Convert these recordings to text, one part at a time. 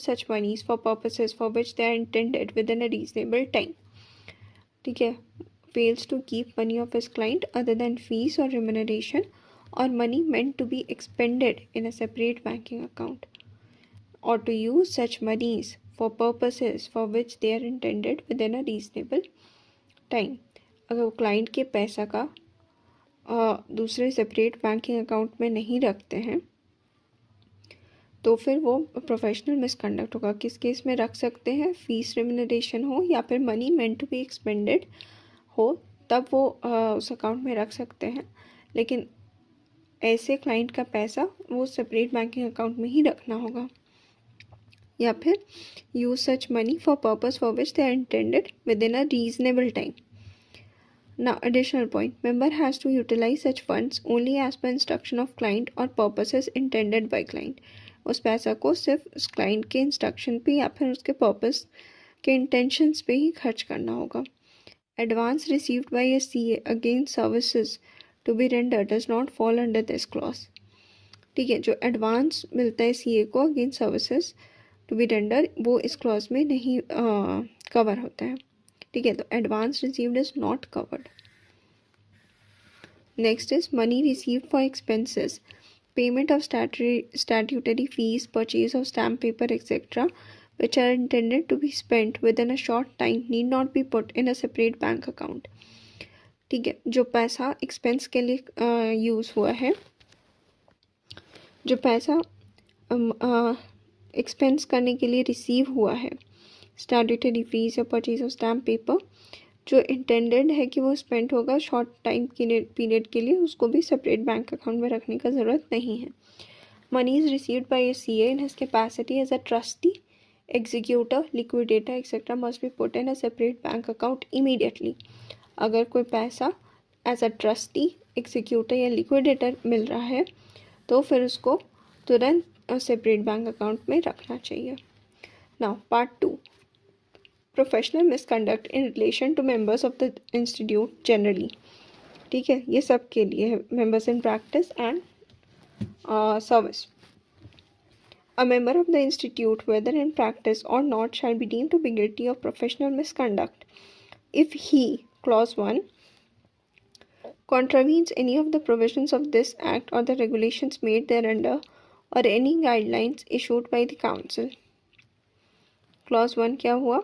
such monies for purposes for which they are intended within a reasonable time. ठीक है, fails to keep money of his client other than fees or remuneration or money meant to be expended in a separate banking account, or to use such monies for purposes for which they are intended within a reasonable time. अगर वो client के पैसा का दूसरे separate banking account में नहीं रखते हैं तो फिर वो प्रोफेशनल मिसकंडक्ट होगा। किस केस में रख सकते हैं? फीस रिम्यूनरेशन हो या फिर money meant to be expended हो, तब वो उस अकाउंट में रख सकते हैं, लेकिन ऐसे क्लाइंट का पैसा वो सेपरेट बैंकिंग अकाउंट में ही रखना होगा। या फिर use such money for purpose for which they are intended within a reasonable time. Now, additional point, member has to utilize such funds only as per instruction of client or purposes intended by client. उस पैसा को सिर्फ उस client के instruction पे या फिर उसके पर्पस के इंटेंशंस पे ही खर्च करना होगा। Advance received by a CA against services to be render does not fall under this clause. ठीक है, जो एडवांस मिलता है सीए को against services to be render, वो इस क्लॉज में नहीं कवर होता है। ठीक है, तो advance received is not covered. Next is money received for expenses, payment of statutory fees, purchase of stamp paper, etc., which are intended to be spent within a short time need not be put in a separate bank account. ठीक है, जो पैसा expense के लिए use हुआ है, जो पैसा एक्सपेंस करने के लिए रिसीव हुआ है, स्टैट्यूटरी फीस या परचेज ऑफ स्टैम्प पेपर, जो इंटेंडेड है कि वो स्पेंड होगा शॉर्ट टाइम के पीरियड के लिए, उसको भी सेपरेट बैंक अकाउंट में रखने का ज़रूरत नहीं है। Money is received by a CA in his capacity as a trustee, executor, liquidator etcetera must be put in a separate bank account immediately. अगर कोई पैसा एज अ ट्रस्टी, एग्जीक्यूटर या लिक्विडेटर मिल रहा है तो फिर उसको तुरंत सेपरेट बैंक अकाउंट में रखना चाहिए। Now part 2, professional misconduct in relation to members of the institute generally. ठीक है, ये सब के लिए है, members in practice and service. A member of the institute, whether in practice or not, shall be deemed to be guilty of professional misconduct if he, clause 1, contravenes any of the provisions of this act or the regulations made thereunder or any guidelines issued by the council. clause 1 क्या हुआ?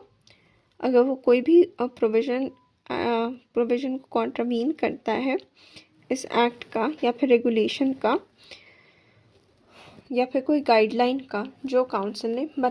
अगर वो कोई भी provision को contravene करता है इस एक्ट का या फिर रेगुलेशन का या फिर कोई गाइडलाइन का जो काउंसिल ने बनाया।